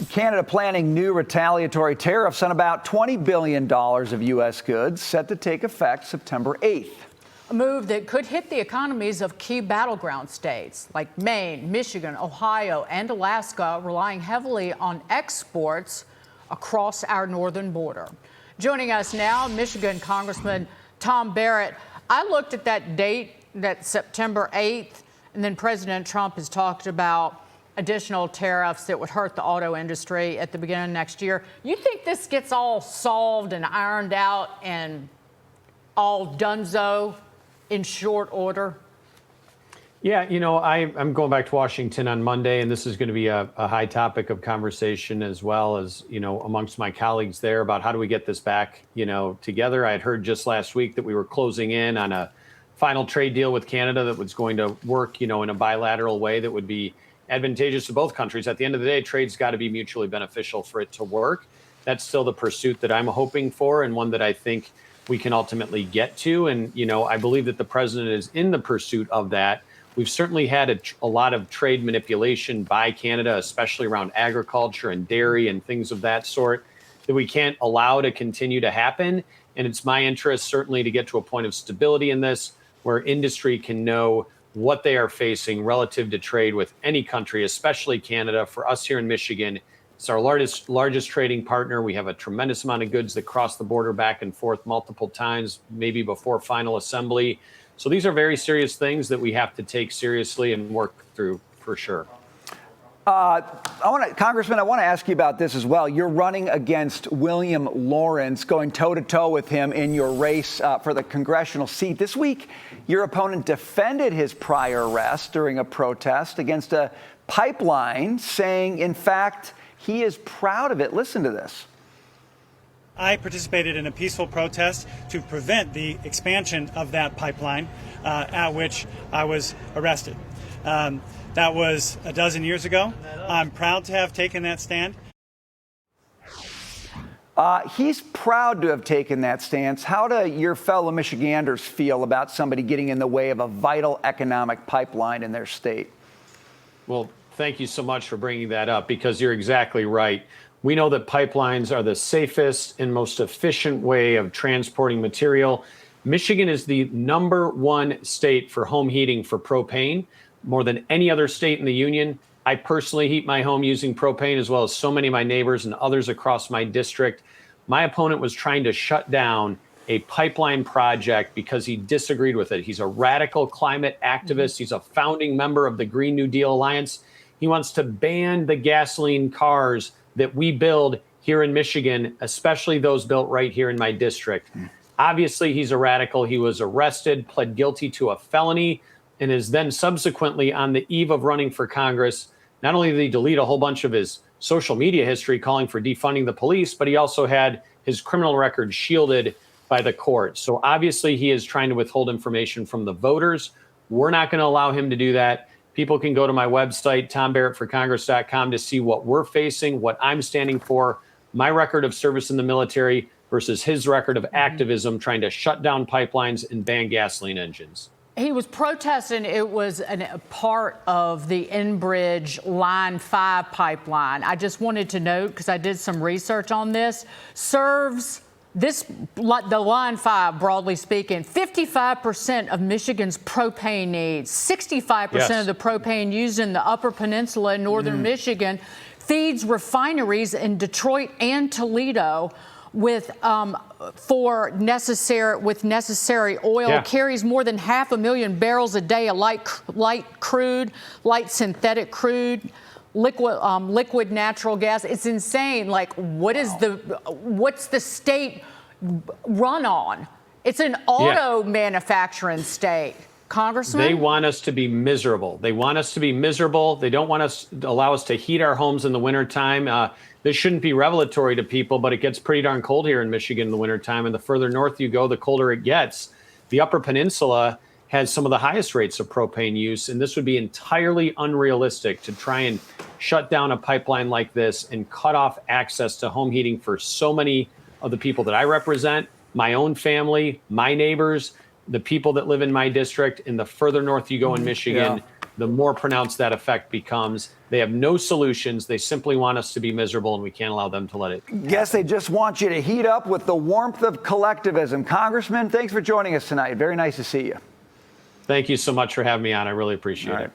Canada planning new retaliatory tariffs on about $20 billion of U.S. goods set to take effect September 8th. A move that could hit the economies of key battleground states like Maine, Michigan, Ohio, and Alaska, relying heavily on exports across our northern border. Joining us now, Michigan Congressman Tom Barrett. I looked at that date, that September 8th, and then President Trump has talked about additional tariffs that would hurt the auto industry at the beginning of next year. You think this gets all solved and ironed out and all donezo in short order? Yeah, you know, I'm going back to Washington on Monday, and this is going to be a high topic of conversation as well as, you know, amongst my colleagues there about how do we get this back, you know, together. I had heard just last week that we were closing in on a final trade deal with Canada that was going to work, you know, in a bilateral way that would be advantageous to both countries. At the end of the day, trade's got to be mutually beneficial for it to work. That's still the pursuit that I'm hoping for, and one that I think we can ultimately get to. And, you know, I believe that the president is in the pursuit of that. We've certainly had a lot of trade manipulation by Canada, especially around agriculture and dairy and things of that sort, that we can't allow to continue to happen. And it's my interest certainly to get to a point of stability in this, where industry can know what they are facing relative to trade with any country, especially Canada. For us here in Michigan, it's our largest trading partner. We have a tremendous amount of goods that cross the border back and forth multiple times, maybe before final assembly. So these are very serious things that we have to take seriously and work through for sure. Congressman, I want to ask you about this as well. You're running against William Lawrence, going toe-to-toe with him in your race for the congressional seat. This week, your opponent defended his prior arrest during a protest against a pipeline, saying, in fact, he is proud of it. Listen to this. I participated in a peaceful protest to prevent the expansion of that pipeline, at which I was arrested. That was a dozen years ago. I'm proud to have taken that stand. He's proud to have taken that stance. How do your fellow Michiganders feel about somebody getting in the way of a vital economic pipeline in their state? Well, thank you so much for bringing that up, because you're exactly right. We know that pipelines are the safest and most efficient way of transporting material. Michigan is the #1 state for home heating for propane, more than any other state in the union. I personally heat my home using propane, as well as so many of my neighbors and others across my district. My opponent was trying to shut down a pipeline project because he disagreed with it. He's a radical climate activist. He's a founding member of the Green New Deal Alliance. He wants to ban the gasoline cars that we build here in Michigan, especially those built right here in my district. Obviously, he's a radical. He was arrested, pled guilty to a felony, and is then subsequently on the eve of running for Congress. Not only did he delete a whole bunch of his social media history calling for defunding the police, but he also had his criminal record shielded by the court. So obviously he is trying to withhold information from the voters. We're not going to allow him to do that. People can go to my website, tombarrettforcongress.com, to see what we're facing, what I'm standing for, my record of service in the military versus his record of activism trying to shut down pipelines and ban gasoline engines. He was protesting. It was a part of the Enbridge Line 5 pipeline. I just wanted to note, because I did some research on this, the Line 5, broadly speaking, 55% of Michigan's propane needs, 65% of the propane used in the Upper Peninsula in northern Michigan feeds refineries in Detroit and Toledo with necessary oil, carries more than 500,000 barrels a day of light synthetic crude, liquid natural gas. It's insane. Like, what's the state run on? It's an auto manufacturing state. Congressman? They want us to be miserable. They want us to be miserable. They don't want to allow us to heat our homes in the wintertime. This shouldn't be revelatory to people, but it gets pretty darn cold here in Michigan in the wintertime. And the further north you go, the colder it gets. The Upper Peninsula has some of the highest rates of propane use, and this would be entirely unrealistic to try and shut down a pipeline like this and cut off access to home heating for so many of the people that I represent, my own family, my neighbors, the people that live in my district. And the further north you go in Michigan, the more pronounced that effect becomes. They have no solutions. They simply want us to be miserable, and we can't allow them to let it happen. Guess they just want you to heat up with the warmth of collectivism. Congressman, thanks for joining us tonight. Very nice to see you. Thank you so much for having me on. I really appreciate All it. right.